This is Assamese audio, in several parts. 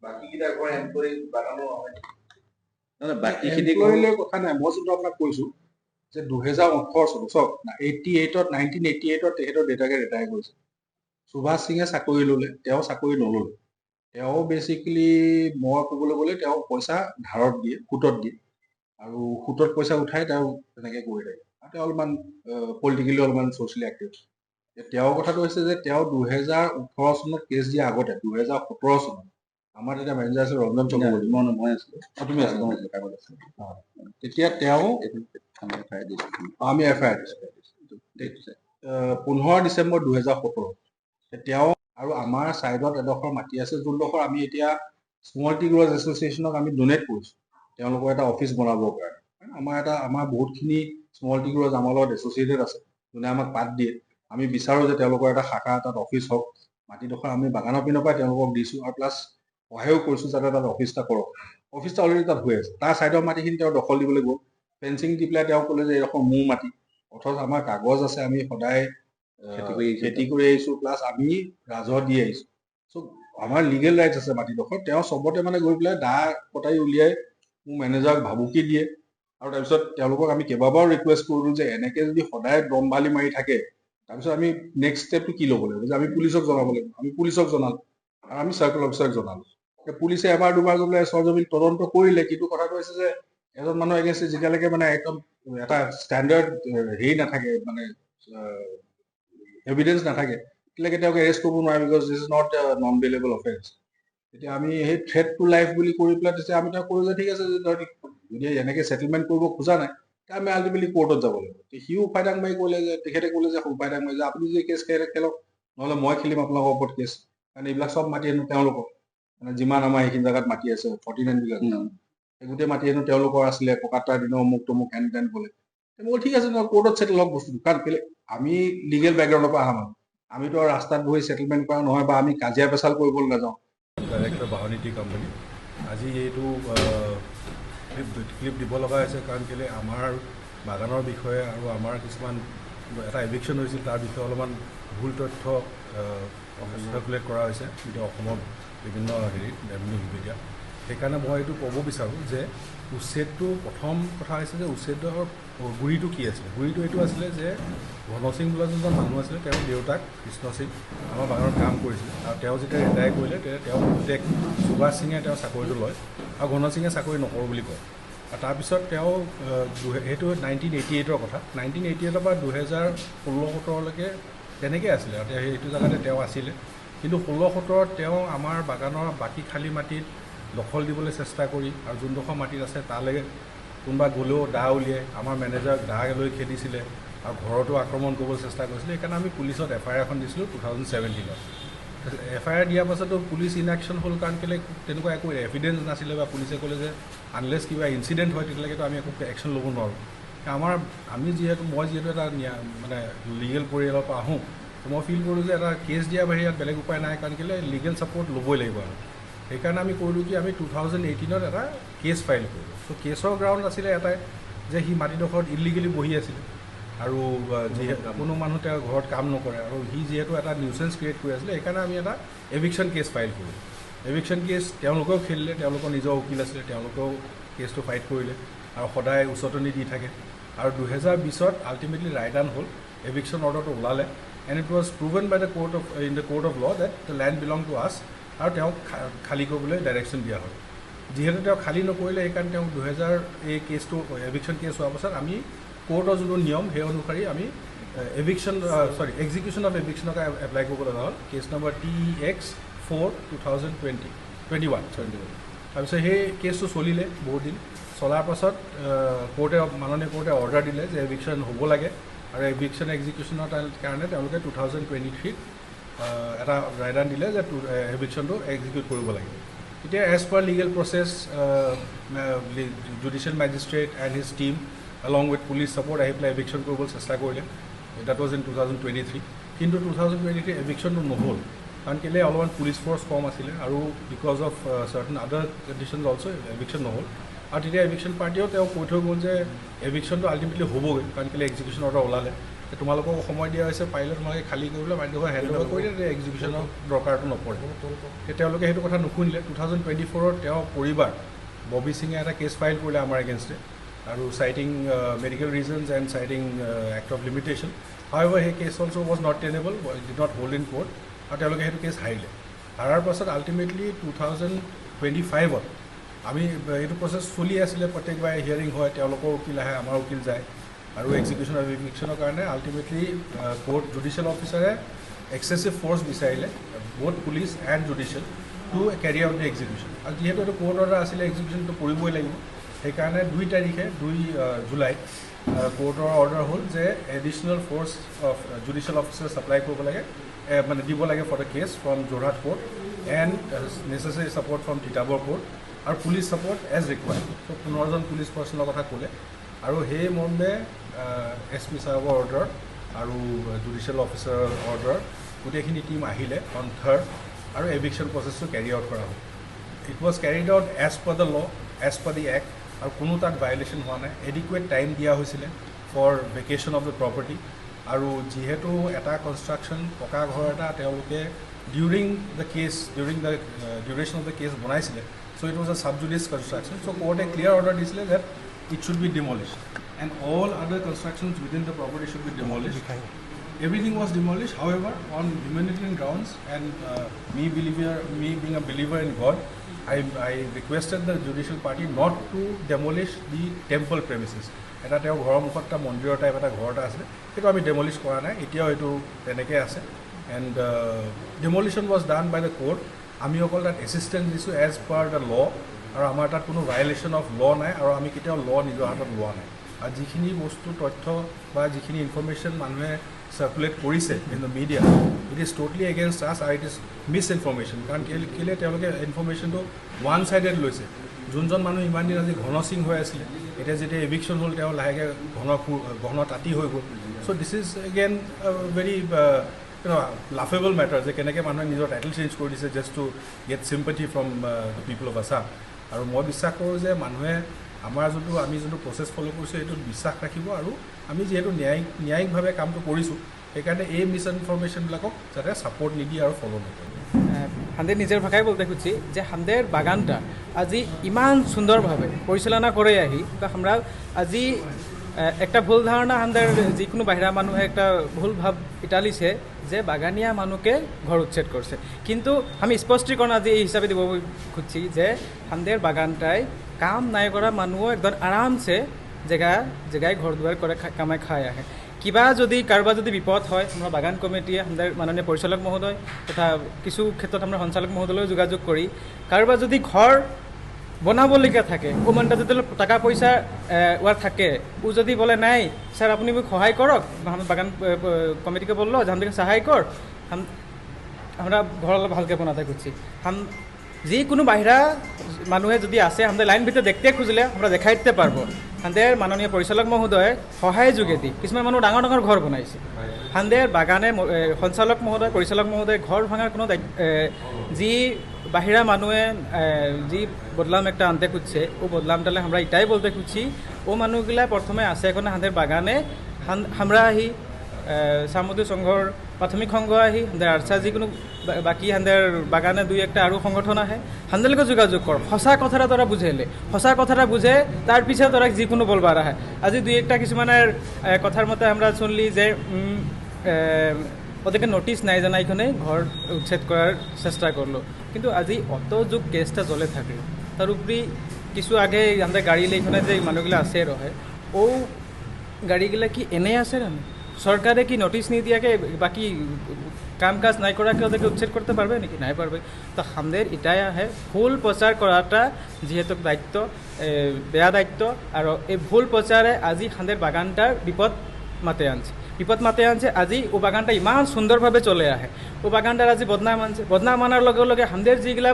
বাকীকেইটা ঘৰ এমপ্লয়ী বাগানো নহয় বাকীখিনি লৈ কথা নাই মই যোনটো আপোনাক কৈছো যে 2018 চনত চাওক 1988ত তেখেতৰ দেউতাকে ৰিটায়াৰ কৰিছে সুভাষ সিঙে চাকৰি ল'লে তেওঁ চাকৰি নল'লে তেওঁ বেচিকেলি মই ক'বলৈ গ'লে তেওঁ পইচা ধাৰত দিয়ে সুতত দিয়ে আৰু সুতত পইচা উঠাই তেওঁ তেনেকৈ কৰি থাকে আৰু তেওঁ অলপমান পলিটিকেলি অলপমান ছ'চিয়েলি এক্টিভ তেওঁৰ কথাটো হৈছে যে তেওঁ 2018 চনত কেছ দিয়া আগতে 2017 চনত আমাৰ তেতিয়া মেনেজাৰ আছিল ৰঞ্জন চক্ৰৱৰ্তী মই আছিলোঁ তুমি আছিলা তেতিয়া তেওঁ আমি এফআইআৰ দিছোঁ 15 ডিচেম্বৰ 2017 তেওঁ আৰু আমাৰ ছাইডত এডোখৰ মাটি আছে যোনডোখৰ আমি এতিয়া স্মল টি গ্ৰ'ৱাৰ্ছ এছ'চিয়েশ্যনক আমি ডনেট কৰিছোঁ তেওঁলোকৰ এটা অফিচ বনাবৰ কাৰণে আমাৰ বহুতখিনি স্মল টি গ্ৰ'ৱাৰ্ছ আমাৰ লগত এছ'চিয়েটেড আছে যোনে আমাক পাত দিয়ে আমি বিচাৰোঁ যে তেওঁলোকৰ এটা শাখা তাত অফিচ হওক মাটিডোখৰ আমি বাগানৰ পিনৰ পৰাই তেওঁলোকক দিছোঁ আৰু প্লাছ সহায়ো কৰিছোঁ যাতে তাত অফিচ এটা কৰক অফিচটা অলৰেডি তাত হৈ আছে তাৰ ছাইডৰ মাটিখিনি তেওঁ দখল দিবলৈ গ'ল ফেঞ্চিং দি পেলাই তেওঁ ক'লে যে এইডোখৰ মোৰ মাটি অথচ আমাৰ কাগজ আছে আমি সদায় খেতি কৰি আহিছোঁ প্লাছ আমি ৰাজহ দি আহিছোঁ চ' আমাৰ লিগেল ৰাইটছ আছে মাটিডোখৰ তেওঁ চবতে মানে গৈ পেলাই দা কটাৰী উলিয়াই মোৰ মেনেজাৰক ভাবুকি দিয়ে আৰু তাৰপিছত তেওঁলোকক আমি কেইবাবাৰো ৰিকুৱেষ্ট কৰিলোঁ যে এনেকৈ যদি সদায় দম বালি মাৰি থাকে তাৰপিছত আমি নেক্সট ষ্টেপটো কি ল'ব লাগিব যে আমি পুলিচক জনাব লাগিব আমি পুলিচক জনালোঁ আৰু আমি চাৰ্কল অফিচাৰক জনালোঁ পুলিচে এবাৰ দুবাৰ গৈ পেলাই সৰজমিন তদন্ত কৰিলে কিন্তু কথাটো হৈছে যে এজন মানুহ এগেইনষ্ট যেতিয়ালৈকে মানে একদম এটা ষ্টেণ্ডাৰ্ড হেৰি নাথাকে মানে এভিডেঞ্চ নাথাকে তেতিয়ালৈকে তেওঁক এৰেষ্ট কৰিব নোৱাৰে because this is not known bailable offence তেতিয়া আমি সেই থ্ৰেট টু লাইফ বুলি কৰি পেলাই তেতিয়া আমি তেওঁক কৰোঁ যে ঠিক আছে যদি এনেকৈ ছেটেলমেণ্ট কৰিব খোজা নাই তেতিয়া আমি আল্টিমেটলি কোৰ্টত যাব লাগিব সিও উপায়দাং মাৰি ক'লে যে তেখেতে ক'লে যে উপায়দাং মাৰি যে আপুনি যদি কেছ খেলক নহ'লে মই খেলিম আপোনালোকৰ ওপৰত কেছ কাৰণ এইবিলাক চব মাটি হেনো তেওঁলোকৰ মানে যিমান আমাৰ এইখিনি জেগাত মাটি আছে 49 বিঘা গোটেই মাটি হেনো তেওঁলোকৰ আছিলে ককাতাৰ দিনৰ অমুক তমুক হেন তেন ক'লে মই ঠিক আছে নহয় কোৰ্টত ছেটেল হওক বস্তুটো কাৰণ কেলে আমি লিগেল বেকগ্ৰাউণ্ডৰ পৰা অহা মানুহ আমিতো আৰু ৰাস্তাত বহি ছেটেলমেণ্ট কৰা নহয় বা আমি কাজিয়া পেচাল কৰিবলৈ নাযাওঁ ডাইৰেক্টৰ বাহনীতি কোম্পানী আজি এইটো ক্লিপ দিব লগা হৈছে কাৰণ কেলৈ আমাৰ বাগানৰ বিষয়ে আৰু আমাৰ কিছুমান এটা এভিকশ্যন হৈছিল তাৰ বিষয়ে অলপমান ভুল তথ্য চাৰ্কুলেট কৰা হৈছে এতিয়া অসমৰ বিভিন্ন ৰেভিনিউ বিভাগীয় সেইকাৰণে মই এইটো ক'ব বিচাৰোঁ যে উচ্ছেদটো প্ৰথম কথা হৈছে যে উচ্ছেদৰ গুৰিটো কি আছিলে গুৰিটো এইটো আছিলে যে ঘন সিং বোলা যোনজন মানুহ আছিলে তেওঁৰ দেউতাক কৃষ্ণ সিং আমাৰ বাগানত কাম কৰিছিলে আৰু তেওঁ যেতিয়া ৰিটায়াৰ কৰিলে তেতিয়া তেওঁ পুতেক সুভাষ সিঙে তেওঁ চাকৰিটো লয় আৰু ঘন সিঙে চাকৰি নকৰোঁ বুলি কয় আৰু তাৰপিছত তেওঁ সেইটো 1988ৰ কথা 1988ৰ পৰা 2016-17লৈকে তেনেকৈ আছিলে আৰু সেইটো জেগাতে তেওঁ আছিলে কিন্তু 16-17ত তেওঁ আমাৰ বাগানৰ বাকী খালী মাটিত দখল দিবলৈ চেষ্টা কৰি আৰু যোনডোখৰ মাটিত আছে তালৈ কোনোবা গ'লেও দা উলিয়াই আমাৰ মেনেজাৰক দা লৈ খেদিছিলে আৰু ঘৰতো আক্ৰমণ কৰিবলৈ চেষ্টা কৰিছিলে সেইকাৰণে আমি পুলিচত এফআইআৰ এখন দিছিলোঁ 2017ত এফআইআৰ দিয়াৰ পাছতো পুলিচ ইনএকশ্যন হ'ল কাৰণ কেলৈ তেনেকুৱা একো এভিডেঞ্চ নাছিলে বা পুলিচে ক'লে যে আনলেছ কিবা ইনচিডেণ্ট হয় তেতিয়ালৈকেতো আমি একো একশ্যন ল'ব নোৱাৰোঁ মই যিহেতু এটা মানে লিগেল পৰিয়ালৰ পৰা আহোঁ মই ফিল কৰোঁ যে এটা কেছ দিয়াৰ বাহিৰে ইয়াত বেলেগ উপায় নাই কাৰণ কেলৈ লিগেল ছাপৰ্ট ল'বই লাগিব আৰু সেইকাৰণে আমি কৰিলোঁ কি আমি 2018ত এটা কেছ ফাইল কৰিলোঁ চ' কেছৰ গ্ৰাউণ্ড আছিলে এটাই যে সি মাটিডোখৰত ইলিগেলি বহি আছিলে আৰু কোনো মানুহ তেওঁৰ ঘৰত কাম নকৰে আৰু সি যিহেতু এটা নিউচেঞ্চ ক্ৰিয়েট কৰি আছিলে সেইকাৰণে আমি এটা এভিকশ্যন কেছ ফাইল কৰিলোঁ এভিকশ্যন কেছ তেওঁলোকেও খেলিলে তেওঁলোকৰ নিজৰ উকিল আছিলে তেওঁলোকেও কেছটো ফাইট কৰিলে আৰু সদায় উচতনি দি থাকে আৰু 2020ত আল্টিমেটলি ৰায়দান হ'ল এভিকশ্যন অৰ্ডাৰটো ওলালে and it was proven by the court of law that the land belong to us আৰু তেওঁক খালী কৰিবলৈ ডাইৰেকশ্যন দিয়া হ'ল যিহেতু তেওঁ খালী নকৰিলে সেইকাৰণে তেওঁক এই কেছটো এভিকশ্যন কেছ হোৱাৰ পাছত আমি কোৰ্টৰ যোনটো নিয়ম সেই অনুসৰি আমি এক্সিকিউশ্যন অফ এভিকশ্যনক এপ্লাই কৰিব লগা হ'ল কেছ নম্বৰ TEX4/2021 তাৰপিছত সেই কেছটো চলিলে বহুত দিন চলাৰ পাছত মাননীয় কোৰ্টে অৰ্ডাৰ দিলে যে এভিকশ্যন হ'ব লাগে আৰু এভিকশ্যন এক্সিকিউশ্যনৰ কাৰণে তেওঁলোকে 2023ত এটা ৰায়দান দিলে যে এভিকশ্যনটো এক্সিকিউট কৰিব লাগে এতিয়া as per legal process judicial magistrate and his team along with police support আহি পেলাই এভিকশ্যন কৰিবলৈ চেষ্টা কৰিলে that was in 2023 কিন্তু 2023 এভিকশ্যনটো নহ'ল কাৰণ কেলৈ অলপমান পুলিচ ফ'ৰ্চ কম আছিলে আৰু বিকজ অফ চাৰ্টেন আদাৰ কণ্ডিশ্যনছ অলছ' এভিকশ্যন নহ'ল আৰু তেতিয়া এভিকশ্যন পাৰ্টিয়েও তেওঁ কৈ থৈ গ'ল যে এভিকশ্যনটো আল্টিমেটলি হ'বগৈ কাৰণ কেলৈ এক্সিকিউশ্যন অৰ্ডাৰ ওলালে তোমালোকক সময় দিয়া হৈছে, পাৰিলে তোমালোকে খালী কৰিবলৈ বাধ্য হৈ হেণ্ড অভাৰ কৰি দিয়ে, এক্সিকিউশ্যনৰ দৰকাৰটো নপৰে। তেওঁলোকে সেইটো কথা নুশুনিলে। 2024 তেওঁ পৰিবাৰ ববি সিঙে এটা কেছ ফাইল কৰিলে আমাৰ এগেইনষ্টে, আৰু citing medical reasons and citing act of limitation. However সেই case also' was not tenable, did not hold in court, আৰু তেওঁলোকে সেইটো কেছ হাৰিলে। হাৰাৰ পাছত আল্টিমেটলি 2025 আমি এইটো প্ৰচেছ চলি আছিলে, প্ৰত্যেকবাৰে হিয়াৰিং হয়, তেওঁলোকৰ উকিল আহে, আমাৰ উকিল যায়, আৰু এক্সিকিউশ্যন আৰু ইভিকশ্যনৰ কাৰণে আল্টিমেটলি কোৰ্ট জুডিচিয়েল অফিচাৰে এক্সেছিভ ফ'ৰ্চ বিচাৰিলে, both police and judicial, to carry out the execution. আৰু যিহেতু এইটো কোৰ্ট অৰ্ডাৰ আছিলে, এক্সিকিউশ্যনটো কৰিবই লাগিব, সেইকাৰণে 2 তাৰিখে 2 জুলাইত কোৰ্টৰ অৰ্ডাৰ হ'ল যে additional force of judicial officer supply কৰিব লাগে, মানে দিব লাগে for the case from Jorhat court and necessary support from Titabar court, আৰু পুলিচ ছাপৰ্ট এজ ৰিকুৱাৰ্ড। ত' 15জন পুলিচ পাৰ্চনৰ কথা ক'লে, আৰু সেই মৰ্মে SP চাহাবৰ অৰ্ডাৰ আৰু জুডিচিয়েল অফিচাৰৰ অৰ্ডাৰ গোটেইখিনি টীম আহিলে অন 3rd, আৰু এভিকশ্যন প্ৰচেছটো কেৰি আউট কৰা হ'ল। It was carried out as per the law, as per the act, আৰু কোনো তাত ভায়লেশ্যন হোৱা নাই। এডিকুৱেট টাইম দিয়া হৈছিলে for vacation of the property, আৰু যিহেতু এটা কনষ্ট্ৰাকশ্যন পকা ঘৰ এটা তেওঁলোকে during the case, during the duration of the case বনাইছিলে, so' it was a sub judice construction. So' কোৰ্টে ক্লিয়াৰ অৰ্ডাৰ দিছিলে that it should be demolished and all other constructions within the property should be demolished. Everything was demolished. However, on humanitarian grounds and me being a believer in God, I requested the judicial party not to demolish the temple premises. এটা তেওঁ ঘৰৰ মুখত এটা মন্দিৰৰ টাইপ এটা ঘৰ এটা আছিলে, সেইটো আমি ডেমলিছ কৰা নাই, এতিয়াও এইটো তেনেকৈ আছে। And demolition was done by the court. আমি অকল তাত এছিষ্টেঞ্চ দিছোঁ এজ পাৰ দ্য ল, আৰু আমাৰ তাত কোনো ভায়লেশ্যন অফ ল নাই, আৰু আমি কেতিয়াও ল নিজৰ হাতত লোৱা নাই। আৰু যিখিনি বস্তু তথ্য বা যিখিনি ইনফৰ্মেশ্যন মানুহে চাৰ্কুলেট কৰিছে in the media, it is totally against আছ, আৰু ইট ইজ মিছ ইনফৰ্মেশ্যন। কাৰণ কেলৈ তেওঁলোকে ইনফৰ্মেশ্যনটো ওৱান ছাইডেড লৈছে। যোনজন মানুহ ইমান দিন আজি ঘন সিং হৈ আছিলে, এতিয়া যেতিয়া এভিকশ্যন হ'ল তেওঁ লাহেকৈ ঘন তাঁতি হৈ গ'ল। So' this is again very laughable matter, যে কেনেকৈ মানুহে নিজৰ টাইটেল চেঞ্জ কৰি দিছে just to get sympathy from the people of Assam. আৰু মই বিশ্বাস কৰোঁ যে মানুহে আমি যোনটো প্ৰচেছ ফ'ল' কৰিছোঁ সেইটোত বিশ্বাস ৰাখিব, আৰু আমি যিহেতু ন্যায়িকভাৱে কামটো কৰিছোঁ, সেইকাৰণে এই মিছ ইনফৰ্মেশ্যনবিলাকক যাতে ছাপোৰ্ট নিদিয়ে আৰু ফ'ল' নকৰে। হান্দের নিজের ভাষায় বলতে খুঁজছি যে হান্দের বাগানটা আজি ইমান সুন্দরভাবে পরিচালনা করে আহি তো আমরা আজি একটা ভুল ধারণা হান্দের যিকোনো বাহিরা মানুষে একটা ভুল ভাব ইটালিছে যে বাগানিয়া মানুষকে ঘর উচ্ছেদ করছে, কিন্তু আমি স্পষ্টীকরণ আজি এই হিসাবে দিব খুঁজছি যে হান্দের বাগানটাই কাম নাই করা মানুষ একদম আরামসে জেগায় ঘর দুয়ার করে কামাই খায় আহে। কিবা যদি কাৰোবাৰ যদি বিপদ হয় আমাৰ বাগান কমিটিয়ে আমাৰ মাননীয় পৰিচালক মহোদয় তথা কিছু ক্ষেত্ৰত আমাৰ সঞ্চালক মহোদয়লৈ যোগাযোগ কৰি কাৰোবাৰ যদি ঘৰ বনাবলগীয়া থাকে ওমানটা যদি টাকা পইচা ওয়ার থাকে ও যদি বলে নাই স্যার আপনি মোক সহায় করক, বাগান কমিটিকে বললো যে আমাদেরকে সহায় কর, আমরা ঘর অলপ ভালকে বনাতে খুঁজছি। যিকোনো বাহিৰা মানুহে যদি আছে আমাদেৰ লাইন ভিতৰে দেখতে খুঁজলে আমৰা দেখাই দিতে পাৰবো। হান্দেৰ মাননীয় পৰিচালক মহোদয়ে সহায় যোগেদি কিছুমান মানুহ ডাঙৰ ডাঙৰ ঘৰ বনাইছে। হান্দেৰ বাগানে সঞ্চালক মহোদয় পৰিচালক মহোদয় ঘৰ ভাঙাৰ কোনো যি বাহিৰা মানুহে যি বদলাম একটা আনতে খুঁজছে ও বদলামটালে আমরা এটাই বলতে খুঁজছি ও মানুহগুলা প্রথমে আছে এখন হান্দের বাগানে আমরা আহি সামুদ্রিক সংঘর প্রাথমিক সংঘ আহি হান্দের আর্চা যিকোনো বাকি হান্দের বাগানে দুই একটা আরও সংগঠন আহে হান্দেলকে যোগাযোগ কর, সঁচা কথাটা তোরা বুঝাইলে সঁচা কথাটা বুঝে তার পিছিয়ে তোরা যিকোনো বলবার আহে। আজি দুই একটা কিছুমানের কথার মতে আমরা শুনলি যে ওদেরকে নোটিশ নাই জানা এখানে ঘর উচ্ছেদ করার চেষ্টা করলো, কিন্তু আজি অত যুগ কেসটা চলে থাকে তার উপরি কিছু আগে আমাদের গাড়ি এইখানে যে মানুহগুলা আছে রহে ও গাড়িগুলা কি এনে আছে না সরকারে কি নোটিশ নিদিয়াকে বাকি কাম কাজ নাই করাকে ওদেরকে উচ্ছেদ করতে পারবে নাকি? নাই পারবে। তো আমাদের এটাই আহে ভুল প্রচার করাটা যেহেতু দায়িত্ব বেয়া দায়িত্ব, আর এই ভুল প্রচারে আজি আমাদের বাগানটার বিপদ মাতে আনছে। আজি ও বাগানটা ইমান সুন্দরভাবে চলে আহে, ও বাগানটার আজি বদনাম আনছে। বদনাম আনার লগে লগে আমাদের যেগুলা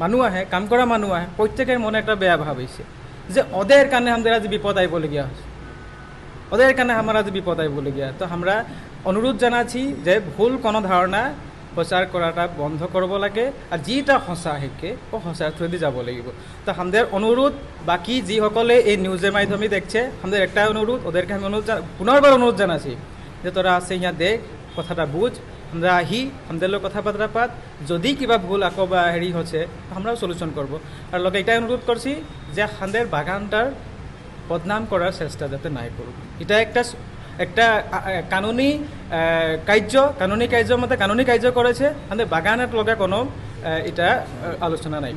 মানুষ আহে কাম করা মানুষ আহে প্রত্যেকের মনে একটা বেয়া ভাব হয়েছে যে ওদের কারণে আমাদের আজি বিপদ আইবলগীয়া হয়েছে, ওদের কারণে আমার আজি বিপদ আইবলগীয়া। তো আমরা অনুরোধ জানাচ্ছি যে ভুল কোনো ধারণা প্ৰচাৰ কৰাটা বন্ধ কৰিব লাগে আৰু যিটা সঁচা শিকে সঁচাৰ থ্ৰুদি যাব লাগিব তো আমাদের অনুরোধ বাকি যিসকলে এই নিউজের মাধ্যমে দেখছে আমাদের একটা অনুরোধ ওদেরকে আমি পুনর্বার অনুরোধ জানাচ্ছি যে তোরা আছে ইয়া দেখ কথাটা বুঝ আমরা আহি আমাদের লোক কথা বার্তা পাত যদি কিবা ভুল আকো বা হেৰি হচ্ছে আমরাও সলিউশন করব আর লগে এটাই অনুরোধ করছি যে আমাদের বাগানটার বদনাম করার চেষ্টা যাতে নাই করুক এটা একটা কানুনী কার্যের মধ্যে কানুনী কার্য করেছে আমাদের বাগানের লগে কোনো এটা আলোচনা নাই